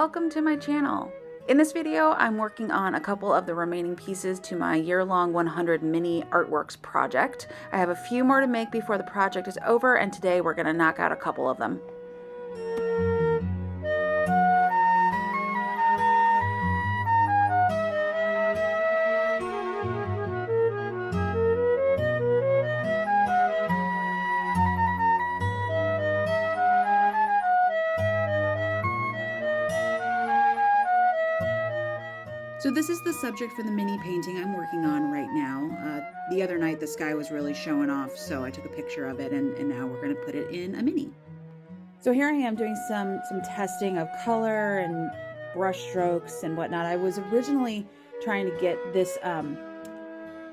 welcome to my channel. In this video, I'm working on a couple of the remaining pieces to my year-long 100 mini artworks project. I have a few more to make before the project is over, and today we're going to knock out a couple of them. So this is the subject for the mini painting I'm working on right now. The other night the sky was really showing off, so I took a picture of it, and now we're going to put it in a mini. So here I am doing some testing of color and brush strokes and whatnot. I was originally trying to get this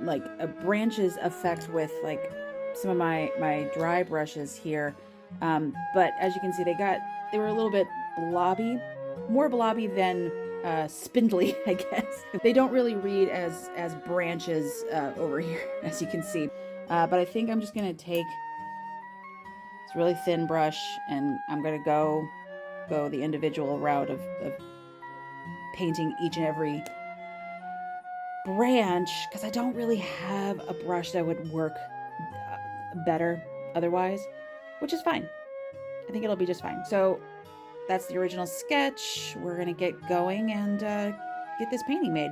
like a branches effect with like some of my dry brushes here, but as you can see, they were a little bit blobby, more blobby than spindly, I guess. They don't really read as branches over here, as you can see. But I think I'm just gonna take this really thin brush, and I'm gonna go the individual route of painting each and every branch, because I don't really have a brush that would work better otherwise, which is fine. I think it'll be just fine. So that's the original sketch. We're gonna get going and get this painting made.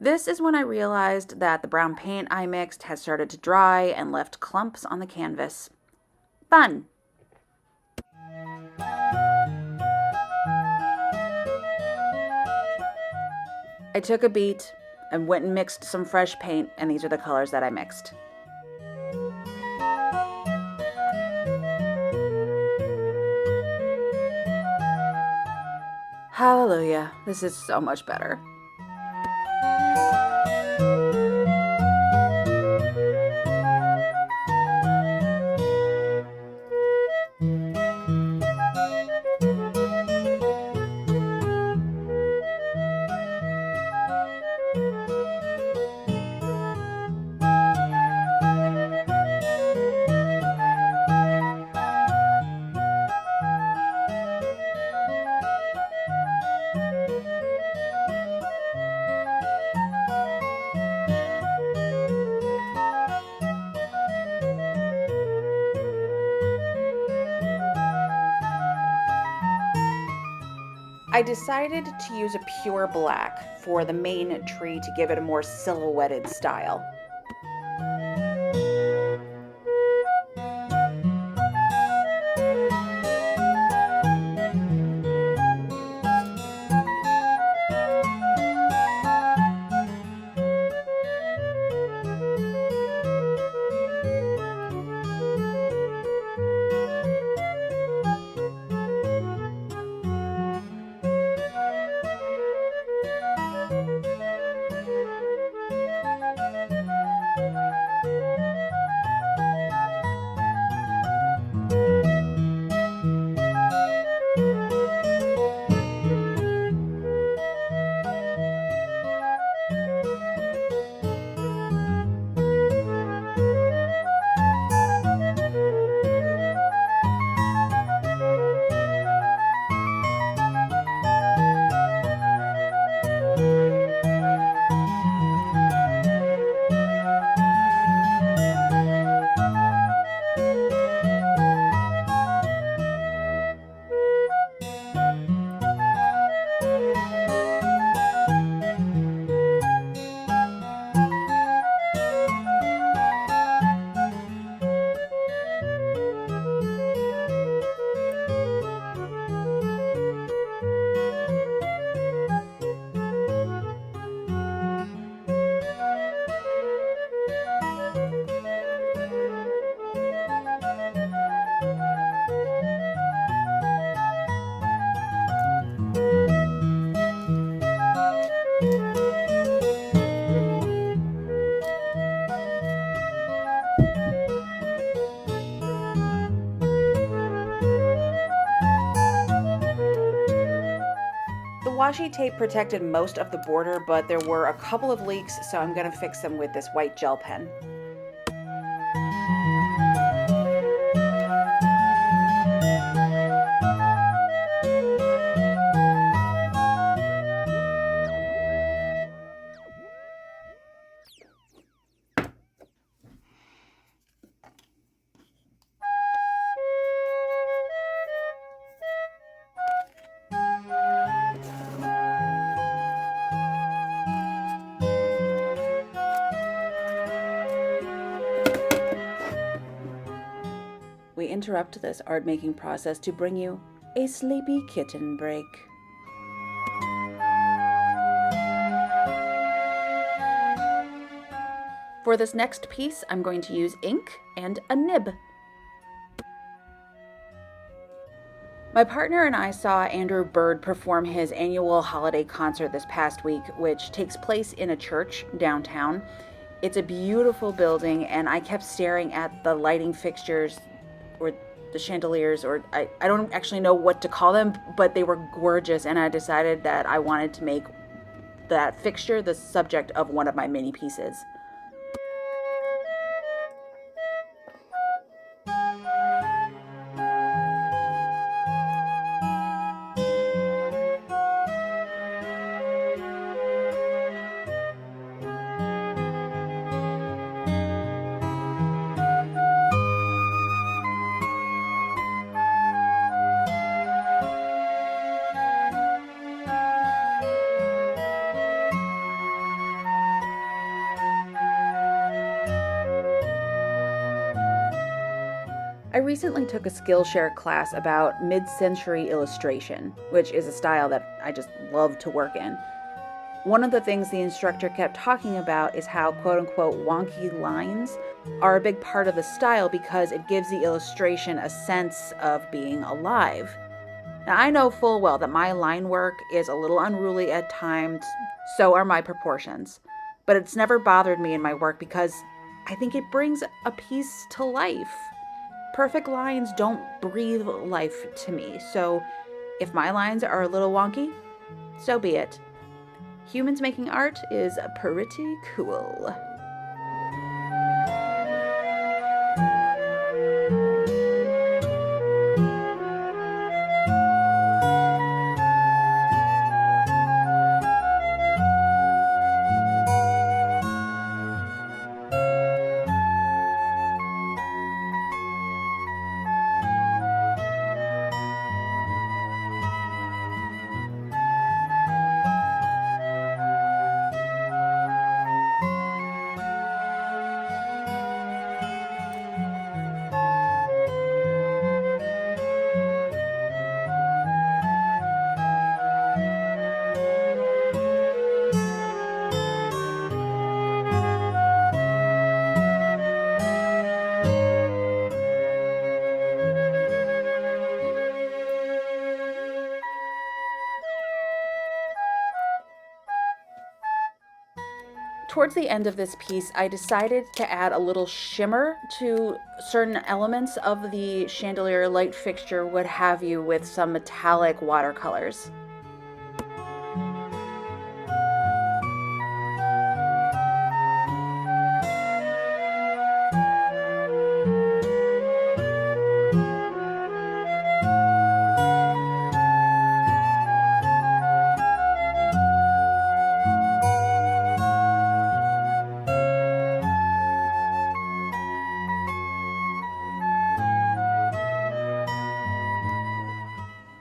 This is when I realized that the brown paint I mixed had started to dry and left clumps on the canvas. Fun! I took a beat and went and mixed some fresh paint, and these are the colors that I mixed. Hallelujah, this is so much better. I decided to use a pure black for the main tree to give it a more silhouetted style. washi tape protected most of the border, but there were a couple of leaks, so I'm going to fix them with this white gel pen. We interrupt this art-making process to bring you a sleepy kitten break. For this next piece, I'm going to use ink and a nib. My partner and I saw Andrew Bird perform his annual holiday concert this past week, which takes place in a church downtown. It's a beautiful building, and I kept staring at the lighting fixtures, or the chandeliers, or I don't actually know what to call them, but they were gorgeous, and I decided that I wanted to make that fixture the subject of one of my mini pieces. I recently took a Skillshare class about mid-century illustration, which is a style that I just love to work in. One of the things the instructor kept talking about is how quote-unquote wonky lines are a big part of the style because it gives the illustration a sense of being alive. Now, I know full well that my line work is a little unruly at times, so are my proportions, but it's never bothered me in my work because I think it brings a piece to life. Perfect lines don't breathe life to me, so if my lines are a little wonky, so be it. Humans making art is pretty cool. Towards the end of this piece, I decided to add a little shimmer to certain elements of the chandelier light fixture, what have you, with some metallic watercolors.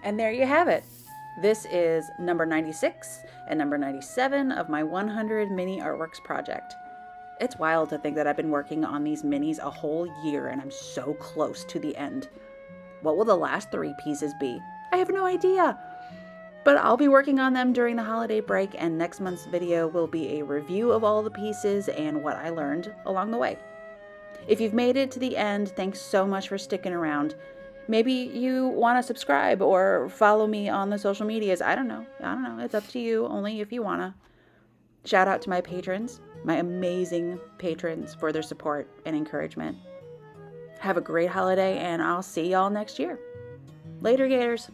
And there you have it. This is number 96 and number 97 of my 100 mini artworks project. It's wild to think that I've been working on these minis a whole year and I'm so close to the end. What will the last 3 pieces be? I have no idea. But I'll be working on them during the holiday break, and next month's video will be a review of all the pieces and what I learned along the way. If you've made it to the end, thanks so much for sticking around. Maybe you want to subscribe or follow me on the social medias. I don't know. It's up to you, only if you want to. Shout out to my patrons, my amazing patrons, for their support and encouragement. Have a great holiday, and I'll see y'all next year. Later, Gators.